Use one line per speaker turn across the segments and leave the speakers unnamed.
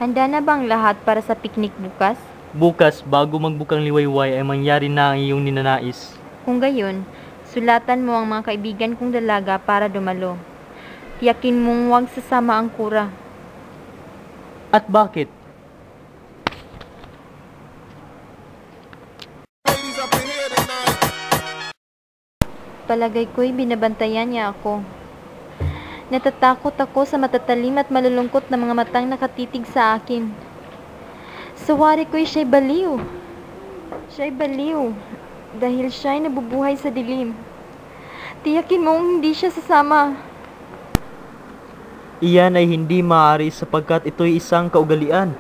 Handa na bang lahat para sa picnic bukas?
Bukas, bago magbukang liwayway ay mangyari na ang iyong ninanais.
Kung gayon, sulatan mo ang mga kaibigan kong dalaga para dumalo. Tiyakin mong huwag sasama ang kura.
At bakit?
Palagay ko'y binabantayan niya ako. Natatakot ako sa matatalim at malulungkot na mga matang nakatitig sa akin. Sawari ko'y siya'y baliw. Siya'y baliw dahil siya'y nabubuhay sa dilim. Tiyakin mong hindi siya sasama.
Iyan ay hindi maaari sapagkat ito'y isang kaugalian.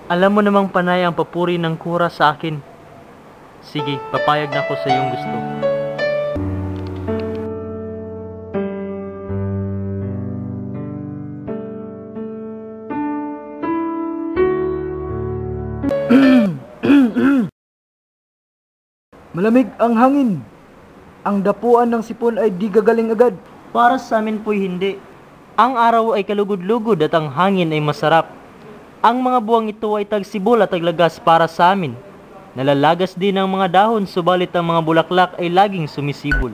Alam mo namang panay ang papuri ng kura sa akin. Sige, papayag na ako sa iyong gusto.
Malamig ang hangin. Ang dapuan ng sipon ay di gagaling agad.
Para sa amin po'y hindi. Ang araw ay kalugod-lugod at ang hangin ay masarap. Ang mga buwang ito ay tagsibol at taglagas para sa amin. Nalalagas din ang mga dahon, subalit ang mga bulaklak ay laging sumisibol.